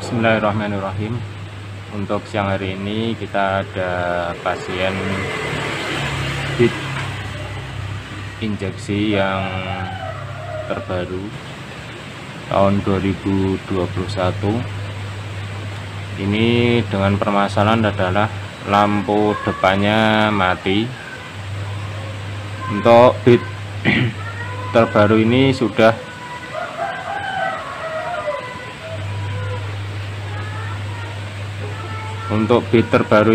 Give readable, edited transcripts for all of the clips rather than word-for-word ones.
Bismillahirrahmanirrahim. Untuk siang hari ini kita ada pasien bit injeksi yang terbaru tahun 2021. Ini dengan permasalahan adalah lampu depannya mati. Untuk bit terbaru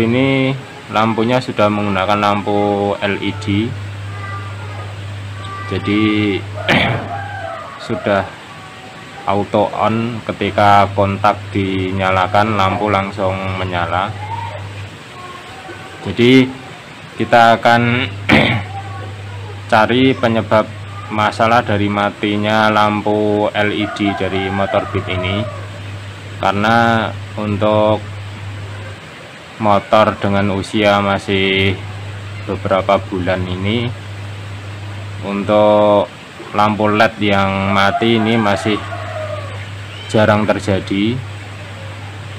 ini lampunya sudah menggunakan lampu LED, jadi sudah auto on. Ketika kontak dinyalakan, lampu langsung menyala. Jadi kita akan cari penyebab masalah dari matinya lampu LED dari motor bit ini, karena untuk motor dengan usia masih beberapa bulan ini, untuk lampu LED yang mati ini masih jarang terjadi,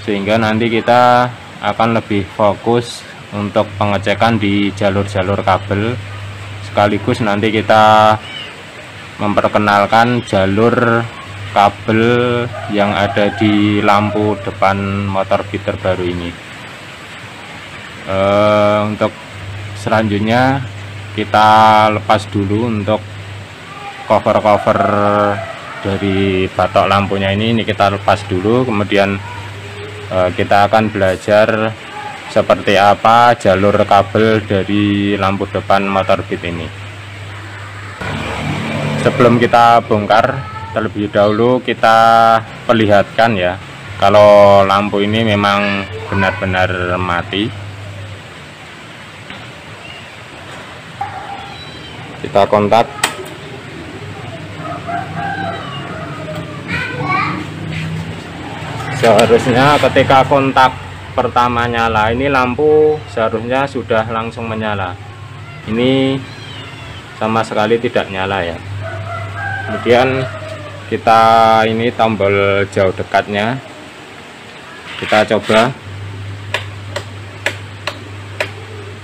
sehingga nanti kita akan lebih fokus untuk pengecekan di jalur-jalur kabel, sekaligus nanti kita memperkenalkan jalur kabel yang ada di lampu depan motor bit terbaru ini. Untuk selanjutnya kita lepas dulu untuk cover dari batok lampunya ini kita lepas dulu, kemudian kita akan belajar seperti apa jalur kabel dari lampu depan motor bit ini. Sebelum kita bongkar, terlebih dahulu kita perlihatkan ya, kalau lampu ini memang benar-benar mati. Kita kontak. Seharusnya ketika kontak pertama nyala, ini lampu seharusnya sudah langsung menyala. Ini sama sekali tidak nyala ya. Kemudian kita ini tombol jauh dekatnya kita coba,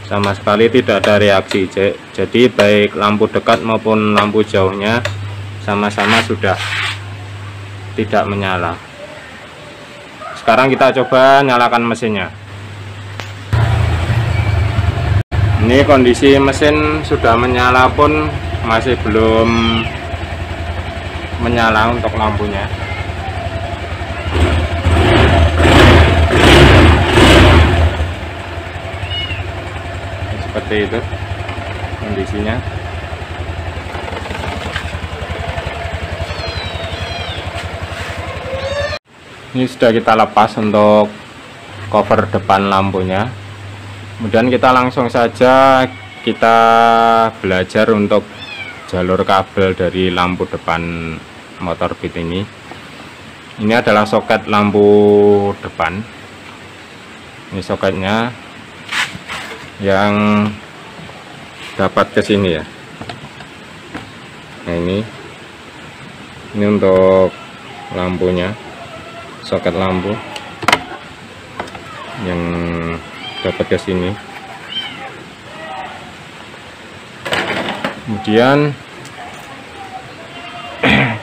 sama sekali tidak ada reaksi. Jadi baik lampu dekat maupun lampu jauhnya sama-sama sudah tidak menyala. Sekarang kita coba nyalakan mesinnya. Ini kondisi mesin sudah menyala pun masih belum menyala untuk lampunya. Seperti itu kondisinya. Ini sudah kita lepas untuk cover depan lampunya. Kemudian kita langsung saja kita belajar untuk jalur kabel dari lampu depan motor bit ini. Ini adalah soket lampu depan. Ini soketnya yang dapat ke sini ya. Nah ini untuk lampunya, soket lampu yang dapat ke sini. Kemudian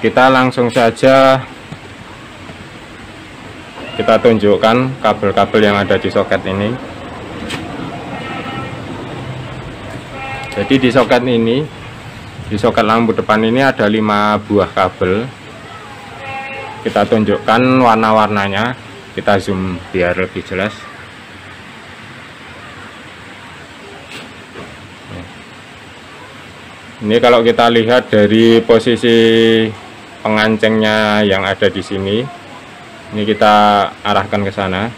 kita langsung saja kita tunjukkan kabel-kabel yang ada di soket ini. Jadi di soket ini, di soket lampu depan ini ada 5 buah kabel. Kita tunjukkan warna-warnanya, kita zoom biar lebih jelas. Ini kalau kita lihat dari posisi pengancengnya yang ada di sini, ini kita arahkan ke sana.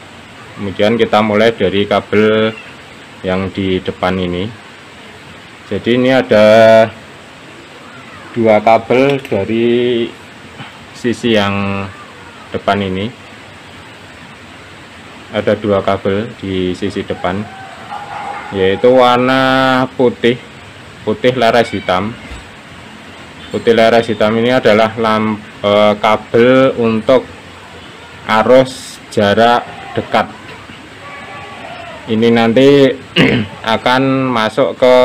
Kemudian kita mulai dari kabel yang di depan ini. Jadi ini ada 2 kabel dari sisi yang depan ini. Ada 2 kabel di sisi depan, yaitu warna putih leres hitam. Putih leres hitam ini adalah kabel untuk arus jarak dekat. Ini nanti akan masuk ke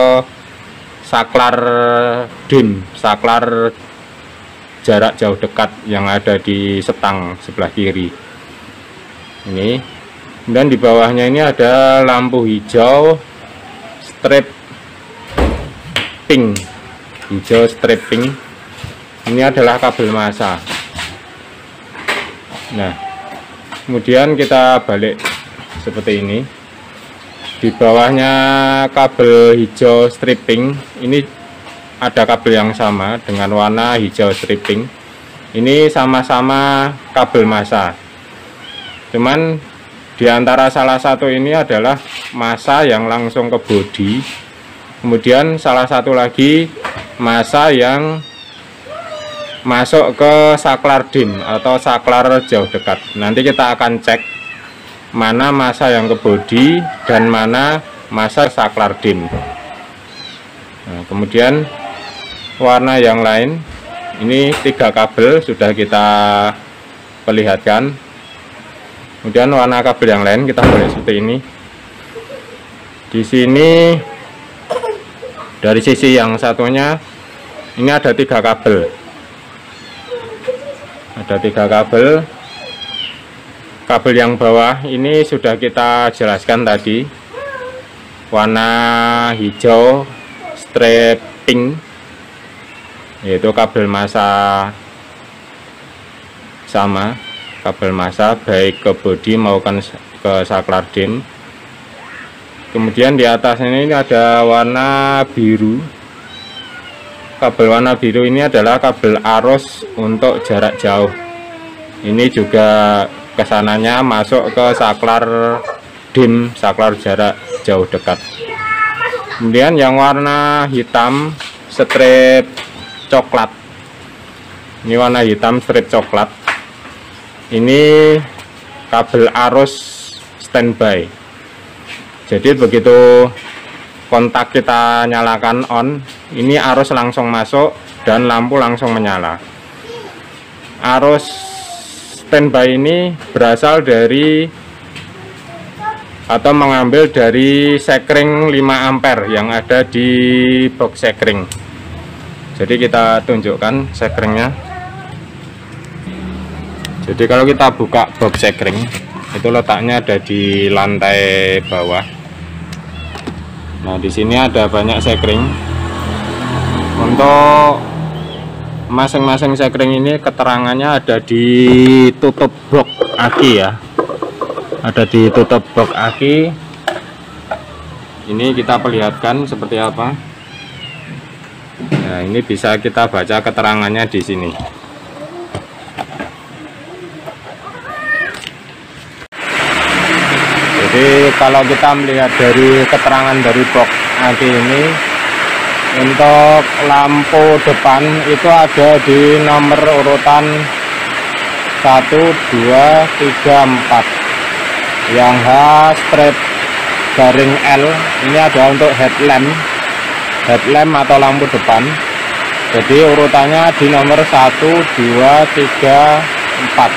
saklar DIM, saklar jarak jauh dekat yang ada di setang sebelah kiri. Ini, dan di bawahnya ini ada lampu hijau strip pink, hijau strip pink. Ini adalah kabel massa. Nah, kemudian kita balik seperti ini. Di bawahnya kabel hijau stripping ini ada kabel yang sama dengan warna hijau stripping. Ini sama-sama kabel massa. Cuman diantara salah satu ini adalah massa yang langsung ke bodi. Kemudian salah satu lagi massa yang masuk ke saklar DIM atau saklar jauh dekat. Nanti kita akan cek mana massa yang ke bodi dan mana massa saklar DIM. Nah, kemudian warna yang lain, ini 3 kabel sudah kita perlihatkan. Kemudian warna kabel yang lain kita boleh seperti ini. Di sini dari sisi yang satunya ini ada 3 kabel. Ada 3 kabel. Kabel yang bawah ini sudah kita jelaskan tadi, warna hijau strip pink, yaitu kabel massa sama, kabel massa baik ke bodi maupun ke saklar DIM. Kemudian di atas ini ada warna biru. Kabel warna biru ini adalah kabel arus untuk jarak jauh. Ini juga kesananya masuk ke saklar DIM, saklar jarak jauh dekat. Kemudian yang warna hitam strip coklat, ini warna hitam strip coklat, ini kabel arus standby. Jadi begitu kontak kita nyalakan on, ini arus langsung masuk dan lampu langsung menyala. Arus standby ini berasal dari atau mengambil dari sekring 5 ampere yang ada di box sekring. Jadi kita tunjukkan sekringnya. Jadi kalau kita buka box sekring, itu letaknya ada di lantai bawah. Nah, di sini ada banyak sekring. Untuk masing-masing sekring ini keterangannya ada di tutup box aki ya, ada di tutup box aki. Ini kita perlihatkan seperti apa. Nah, ini bisa kita baca keterangannya di sini. Jadi kalau kita melihat dari keterangan dari box aki ini, untuk lampu depan itu ada di nomor urutan 1, 2, 3, 4. Yang H strip garing L ini ada untuk headlamp atau lampu depan. Jadi urutannya di nomor 1, 2, 3, 4.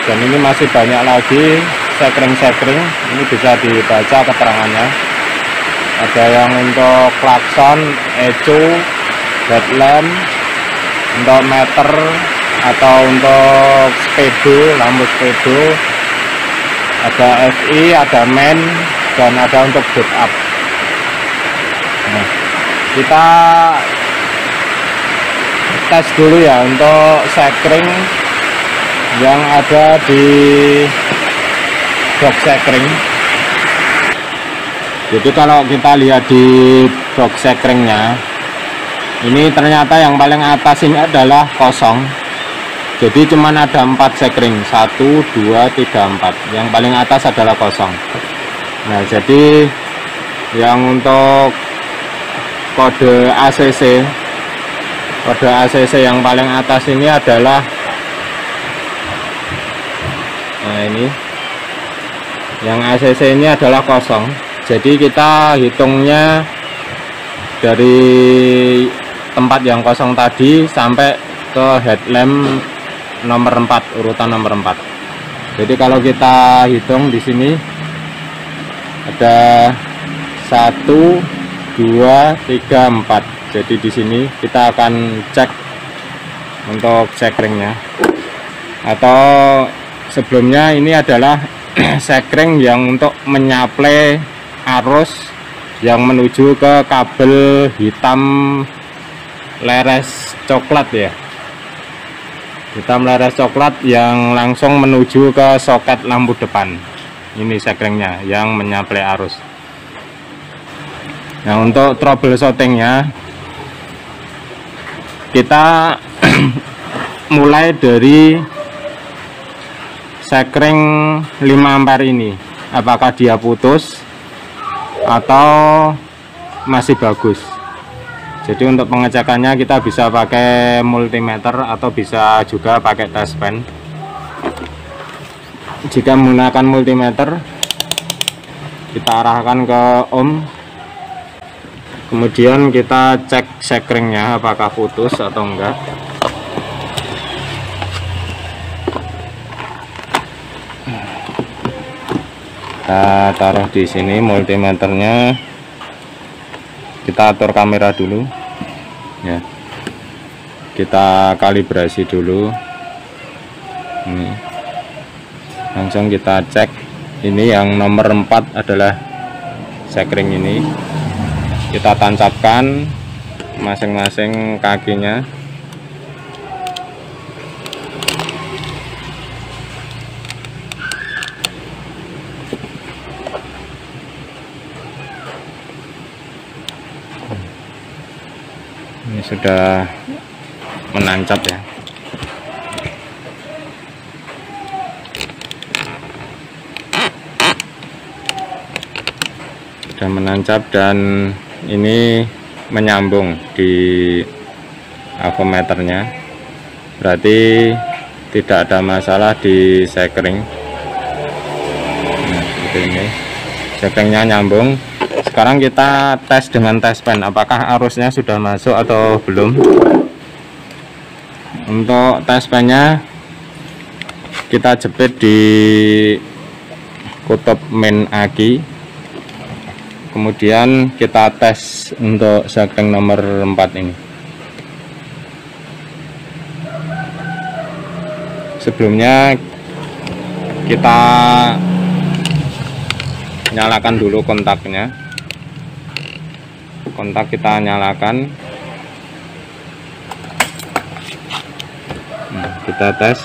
Dan ini masih banyak lagi sekring-sekring, ini bisa dibaca keterangannya. Ada yang untuk klakson, ecu, headlamp, untuk meter atau untuk speedo, lampu speedo, ada FI, ada main, dan ada untuk boot up. Nah, kita tes dulu ya untuk sekring yang ada di box sekring. Jadi kalau kita lihat di box sekringnya, ini ternyata yang paling atas ini adalah kosong. Jadi cuman ada 4 sekring, 1, 2, 3, 4. Yang paling atas adalah kosong. Nah, jadi yang untuk kode ACC yang paling atas ini adalah, nah ini yang ACC ini adalah kosong. Jadi kita hitungnya dari tempat yang kosong tadi sampai ke headlamp nomor 4, urutan nomor 4. Jadi kalau kita hitung di sini ada 1 2 3 4. Jadi di sini kita akan cek untuk sekringnya. Atau sebelumnya ini adalah sekring yang untuk menyaplai arus yang menuju ke kabel hitam leres coklat ya. Hitam leres coklat yang langsung menuju ke soket lampu depan. Ini sekringnya yang menyaplai arus. Nah, untuk troubleshootingnya kita mulai dari sekring 5 ampere ini, apakah dia putus atau masih bagus. Jadi untuk pengecekannya kita bisa pakai multimeter atau bisa juga pakai test pen. Jika menggunakan multimeter, kita arahkan ke ohm, kemudian kita cek sekringnya apakah putus atau enggak. Kita taruh di sini multimeternya, kita atur kamera dulu ya, kita kalibrasi dulu. Ini langsung kita cek. Ini yang nomor 4 adalah sekring ini, kita tancapkan masing-masing kakinya. Ini sudah menancap ya. Sudah menancap dan ini menyambung di avometernya. Berarti tidak ada masalah di sekring. Nah, seperti ini. Sekringnya nyambung. Sekarang kita tes dengan test pen apakah arusnya sudah masuk atau belum. Untuk test pennya kita jepit di kutub main aki, kemudian kita tes untuk sekring nomor 4 ini. Sebelumnya kita nyalakan dulu kontaknya. Kontak kita nyalakan. Nah, kita tes.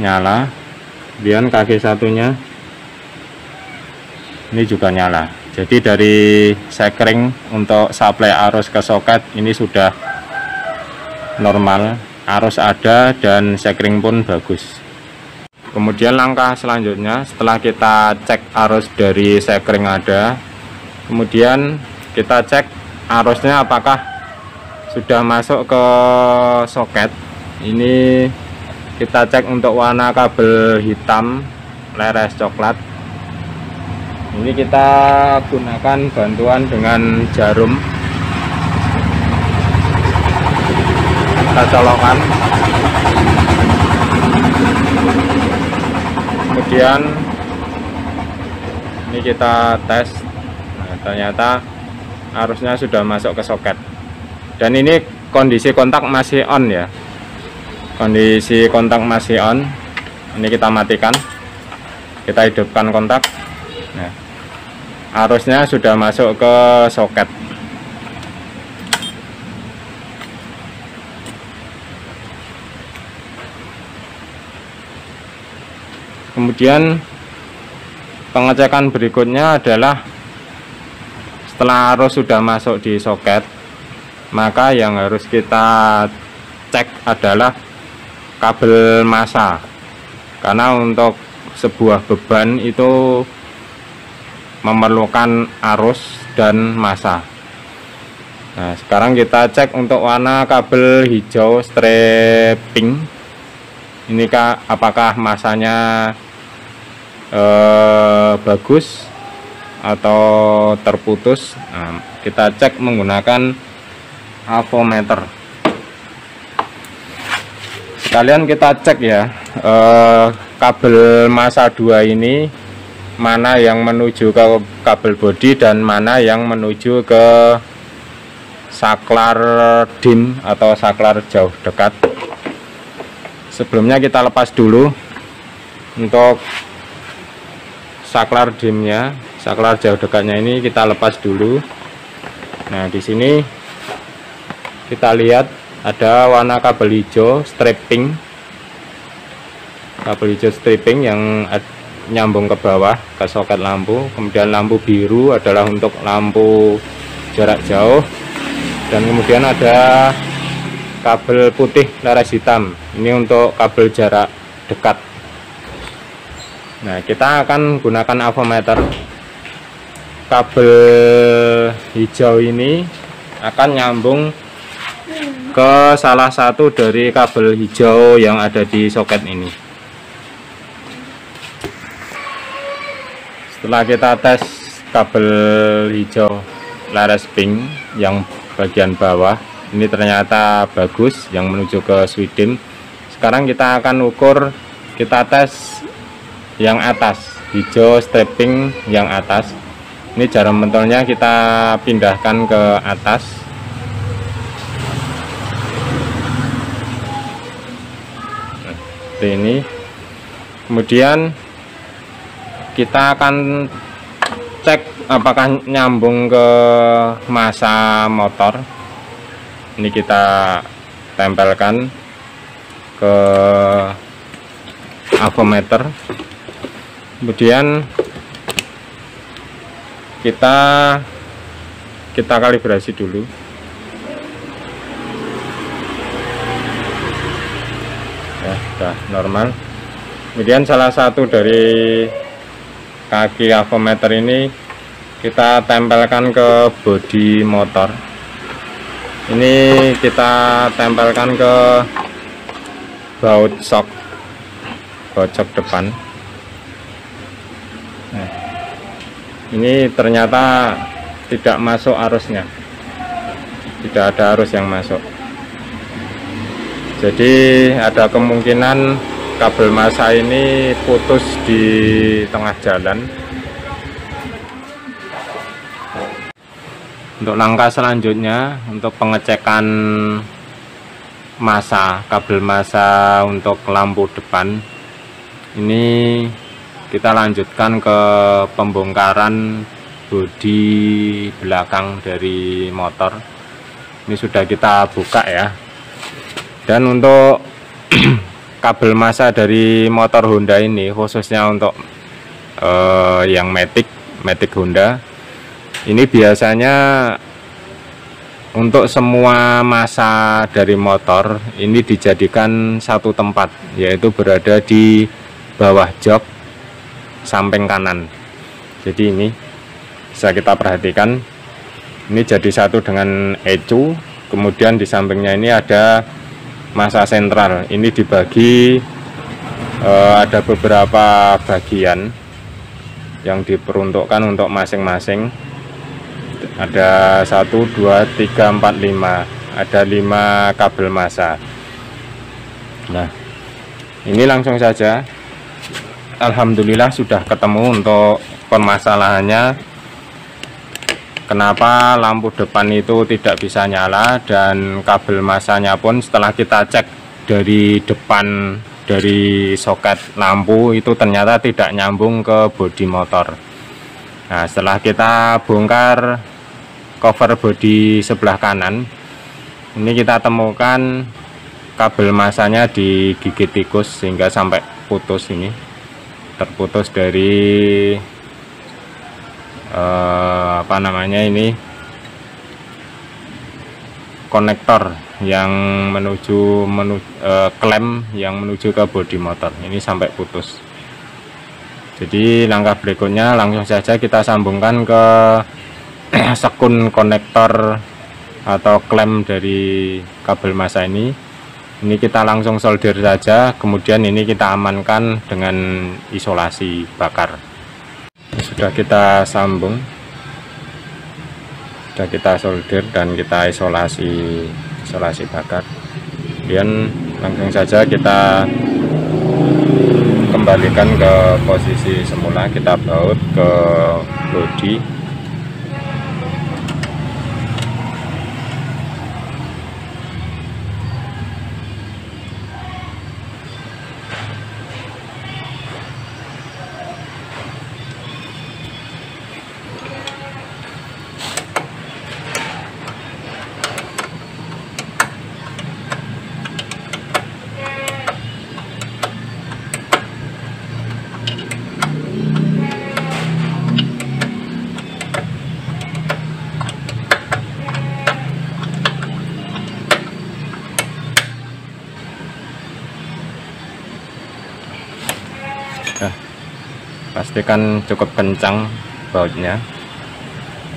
Nyala. Kemudian kaki satunya ini juga nyala. Jadi dari sekring untuk suplai arus ke soket ini sudah normal, arus ada dan sekring pun bagus. Kemudian langkah selanjutnya setelah kita cek arus dari sekring ada, kemudian kita cek arusnya apakah sudah masuk ke soket. Ini kita cek untuk warna kabel hitam leres coklat. Ini kita gunakan bantuan dengan jarum. Kita colokkan. Kemudian ini kita tes. Nah, ternyata arusnya sudah masuk ke soket. Dan ini kondisi kontak masih on ya. Kondisi kontak masih on. Ini kita matikan. Kita hidupkan kontak. Nah, arusnya sudah masuk ke soket. Kemudian pengecekan berikutnya adalah setelah arus sudah masuk di soket, maka yang harus kita cek adalah kabel massa. Karena untuk sebuah beban itu memerlukan arus dan massa. Nah, sekarang kita cek untuk warna kabel hijau stripping. Ini apakah massanya bagus atau terputus. Nah, kita cek menggunakan avometer. Sekalian kita cek ya, kabel massa 2 ini mana yang menuju ke kabel bodi dan mana yang menuju ke saklar dim atau saklar jauh dekat. Sebelumnya kita lepas dulu untuk saklar dimnya, saklar jauh dekatnya ini kita lepas dulu. Nah, di sini kita lihat ada warna kabel hijau stripping, kabel hijau stripping yang nyambung ke bawah ke soket lampu. Kemudian lampu biru adalah untuk lampu jarak jauh, dan kemudian ada kabel putih laras hitam, ini untuk kabel jarak dekat. Nah, kita akan gunakan avometer. Kabel hijau ini akan nyambung ke salah satu dari kabel hijau yang ada di soket ini. Setelah kita tes kabel hijau laras pink yang bagian bawah, ini ternyata bagus yang menuju ke switch. Sekarang kita akan ukur, kita tes yang atas, hijau stripping yang atas. Ini jarum pentolnya kita pindahkan ke atas. Nah, seperti ini. Kemudian kita akan cek apakah nyambung ke massa motor. Ini kita tempelkan ke avometer. Kemudian kita kalibrasi dulu. Ya, sudah normal. Kemudian salah satu dari kaki avometer ini kita tempelkan ke bodi motor. Ini kita tempelkan ke baut shock depan. Nah, ini ternyata tidak masuk arusnya, tidak ada arus yang masuk. Jadi ada kemungkinan kabel massa ini putus di tengah jalan. Untuk langkah selanjutnya, untuk pengecekan massa, kabel massa untuk lampu depan, ini kita lanjutkan ke pembongkaran bodi belakang dari motor. Ini sudah kita buka ya. Dan untuk kabel massa dari motor Honda ini, khususnya untuk yang Matic Honda, ini biasanya untuk semua massa dari motor ini dijadikan satu tempat, yaitu berada di bawah jok samping kanan. Jadi ini bisa kita perhatikan, ini jadi satu dengan ECU. Kemudian di sampingnya ini ada massa sentral. Ini dibagi, ada beberapa bagian yang diperuntukkan untuk masing-masing. Ada 1, 2, 3, 4, 5. Ada 5 kabel massa. Nah, ini langsung saja. Alhamdulillah sudah ketemu untuk permasalahannya. Kenapa lampu depan itu tidak bisa nyala, dan kabel massanya pun setelah kita cek dari depan dari soket lampu itu ternyata tidak nyambung ke bodi motor. Nah, setelah kita bongkar cover bodi sebelah kanan, ini kita temukan kabel massanya digigit tikus sehingga sampai putus, ini terputus dari apa namanya ini, konektor yang menuju klem yang menuju ke bodi motor, ini sampai putus. Jadi langkah berikutnya langsung saja kita sambungkan ke sekun konektor atau klem dari kabel massa ini. Ini kita langsung solder saja, kemudian ini kita amankan dengan isolasi bakar. Sudah kita sambung, sudah kita solder dan kita isolasi bakar. Kemudian Langsung saja kita kembalikan ke posisi semula, kita baut ke bodi. Nah, pastikan cukup kencang bautnya,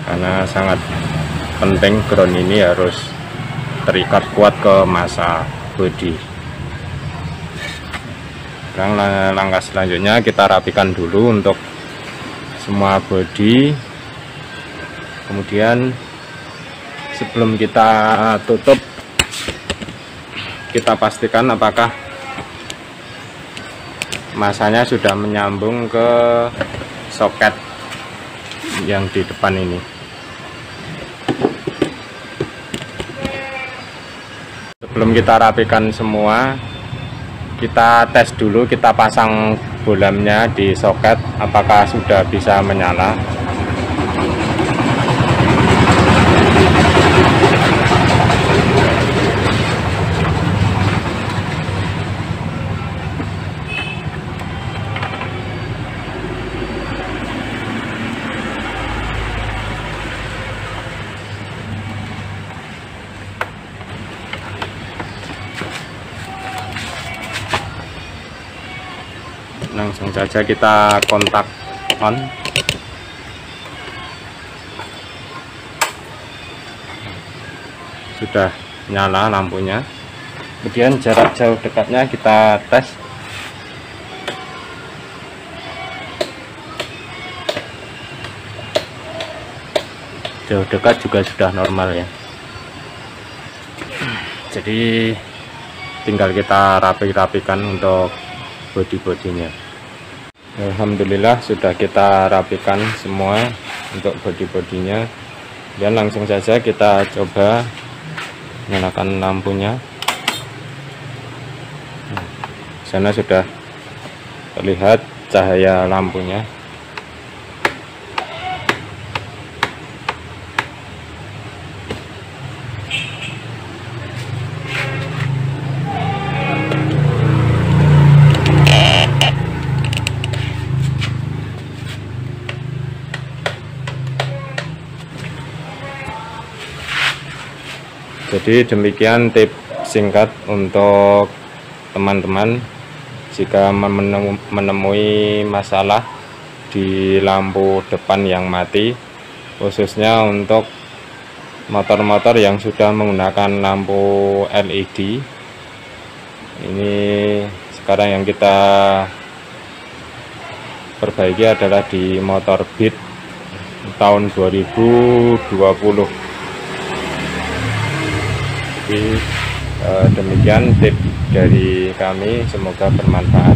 karena sangat penting ground ini harus terikat kuat ke massa bodi. Sekarang langkah selanjutnya kita rapikan dulu untuk semua bodi. Kemudian sebelum kita tutup, kita pastikan apakah masanya sudah menyambung ke soket yang di depan ini. Sebelum kita rapikan semua, kita tes dulu, kita pasang bolamnya di soket apakah sudah bisa menyala. Langsung saja kita kontak on. Sudah nyala lampunya. Kemudian jarak jauh dekatnya kita tes. Jauh dekat juga sudah normal ya. Jadi tinggal kita rapikan untuk bodi-bodinya. Alhamdulillah sudah kita rapikan semua untuk bodi-bodinya. Dan langsung saja kita coba nyalakan lampunya. Sana sudah terlihat cahaya lampunya. Jadi demikian tips singkat untuk teman-teman jika menemui masalah di lampu depan yang mati, khususnya untuk motor-motor yang sudah menggunakan lampu LED. Ini sekarang yang kita perbaiki adalah di motor Beat tahun 2020. Jadi demikian tips dari kami, semoga bermanfaat.